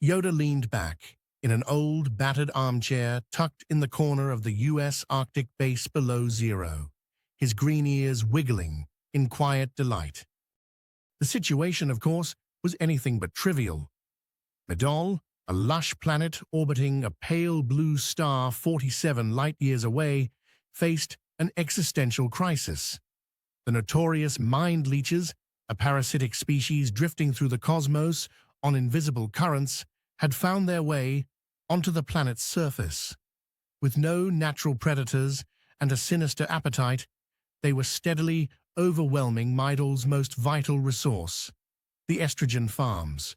Yoda leaned back in an old, battered armchair tucked in the corner of the U.S. Arctic base below zero, his green ears wiggling in quiet delight. The situation, of course, was anything but trivial. Medol, a lush planet orbiting a pale blue star 47 light-years away, faced an existential crisis. The notorious mind leeches, a parasitic species drifting through the cosmos on invisible currents, had found their way onto the planet's surface. With no natural predators and a sinister appetite, they were steadily overwhelming Medol's most vital resource, the estrogen farms.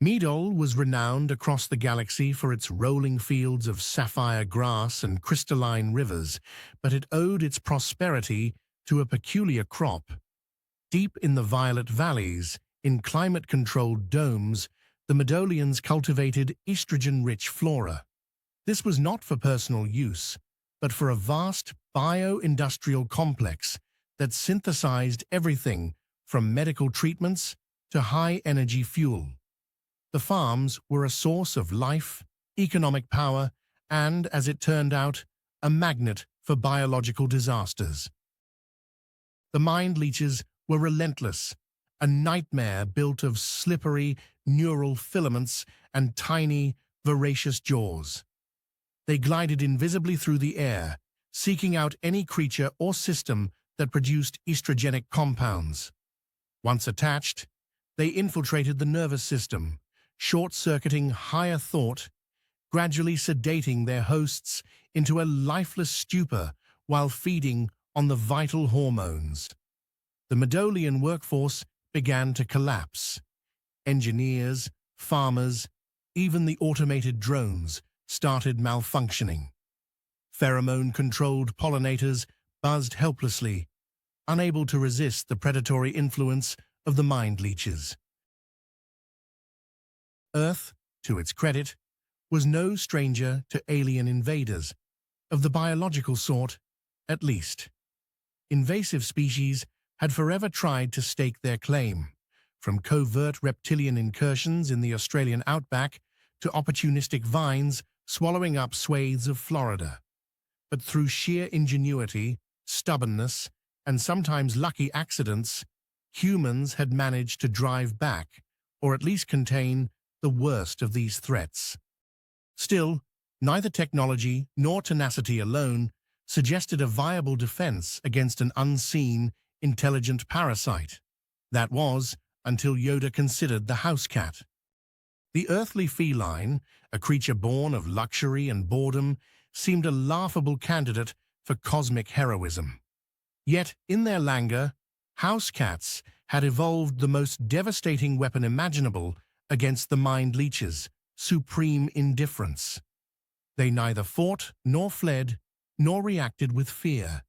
Medol was renowned across the galaxy for its rolling fields of sapphire grass and crystalline rivers, but it owed its prosperity to a peculiar crop. Deep in the violet valleys, in climate-controlled domes, the Medolians cultivated estrogen-rich flora. This was not for personal use, but for a vast bio-industrial complex that synthesized everything from medical treatments to high-energy fuel. The farms were a source of life, economic power, and, as it turned out, a magnet for biological disasters. The mind leeches were relentless, a nightmare built of slippery neural filaments and tiny, voracious jaws. They glided invisibly through the air, seeking out any creature or system that produced estrogenic compounds. Once attached, they infiltrated the nervous system, short-circuiting higher thought, gradually sedating their hosts into a lifeless stupor while feeding on the vital hormones. The Medolian workforce began to collapse. Engineers, farmers, even the automated drones started malfunctioning. Pheromone-controlled pollinators buzzed helplessly, unable to resist the predatory influence of the mind leeches. Earth, to its credit, was no stranger to alien invaders, of the biological sort, at least. Invasive species had forever tried to stake their claim, from covert reptilian incursions in the Australian outback to opportunistic vines swallowing up swathes of Florida. But through sheer ingenuity, stubbornness, and sometimes lucky accidents, humans had managed to drive back, or at least contain, the worst of these threats. Still, neither technology nor tenacity alone suggested a viable defense against an unseen, intelligent parasite. That was, until Yoda considered the house cat. The earthly feline, a creature born of luxury and boredom, seemed a laughable candidate for cosmic heroism. Yet, in their languor, house cats had evolved the most devastating weapon imaginable against the mind leeches: supreme indifference. They neither fought, nor fled, nor reacted with fear.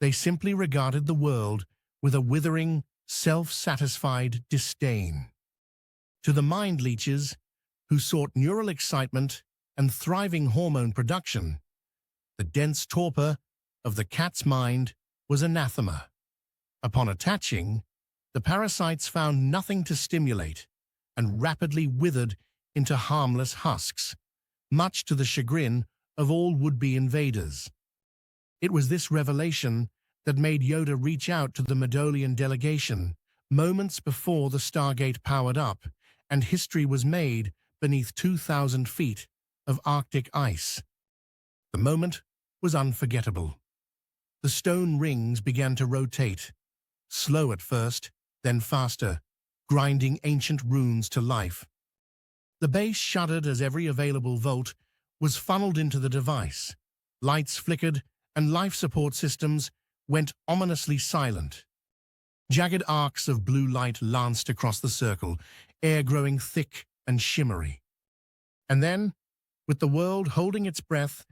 They simply regarded the world with a withering, self-satisfied disdain. To the mind leeches, who sought neural excitement and thriving hormone production, the dense torpor of the cat's mind was anathema. Upon attaching, the parasites found nothing to stimulate and rapidly withered into harmless husks, much to the chagrin of all would-be invaders. It was this revelation that made Yoda reach out to the Medolian delegation moments before the Stargate powered up and history was made beneath 2,000 feet of Arctic ice. The moment was unforgettable. The stone rings began to rotate, slow at first, then faster, grinding ancient runes to life. The base shuddered as every available volt was funneled into the device. Lights flickered, and life support systems went ominously silent. Jagged arcs of blue light lanced across the circle, air growing thick and shimmery. And then, with the world holding its breath,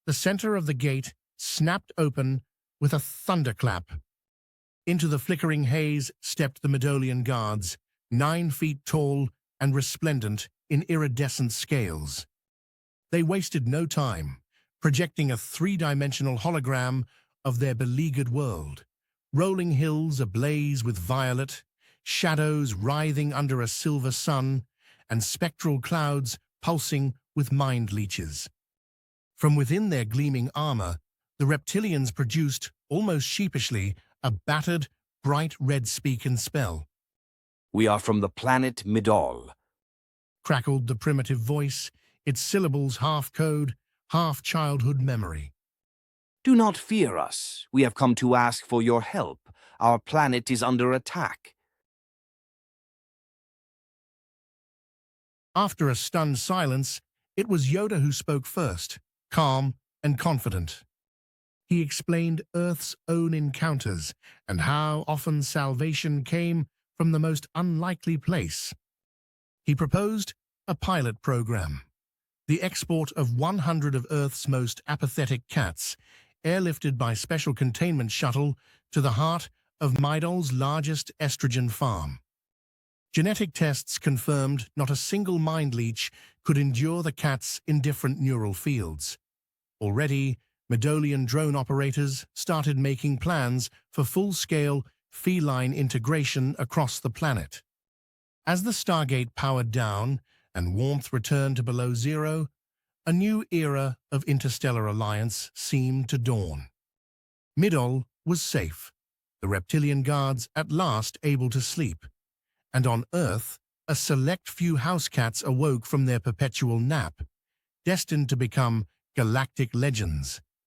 the center of the gate snapped open with a thunderclap. Into the flickering haze stepped the Medolian guards, 9 feet tall and resplendent in iridescent scales. They wasted no time, projecting a 3-dimensional hologram of their beleaguered world, rolling hills ablaze with violet, shadows writhing under a silver sun, and spectral clouds pulsing with mind leeches. From within their gleaming armor, the reptilians produced, almost sheepishly, a battered, bright red speak and spell. We are from the planet Midol. Crackled the primitive voice, its syllables half code, half childhood memory. Do not fear us. We have come to ask for your help. Our planet is under attack. After a stunned silence, it was Yoda who spoke first, calm and confident. He explained Earth's own encounters and how often salvation came from the most unlikely place. He proposed a pilot program, the export of 100 of Earth's most apathetic cats, airlifted by special containment shuttle to the heart of Midol's largest estrogen farm. Genetic tests confirmed not a single mind leech could endure the cat's indifferent neural fields. Already, Midolian drone operators started making plans for full-scale feline integration across the planet. As the Stargate powered down and warmth returned to below zero, a new era of interstellar alliance seemed to dawn. Midol was safe, the reptilian guards at last able to sleep, and on Earth, a select few house cats awoke from their perpetual nap, destined to become galactic legends.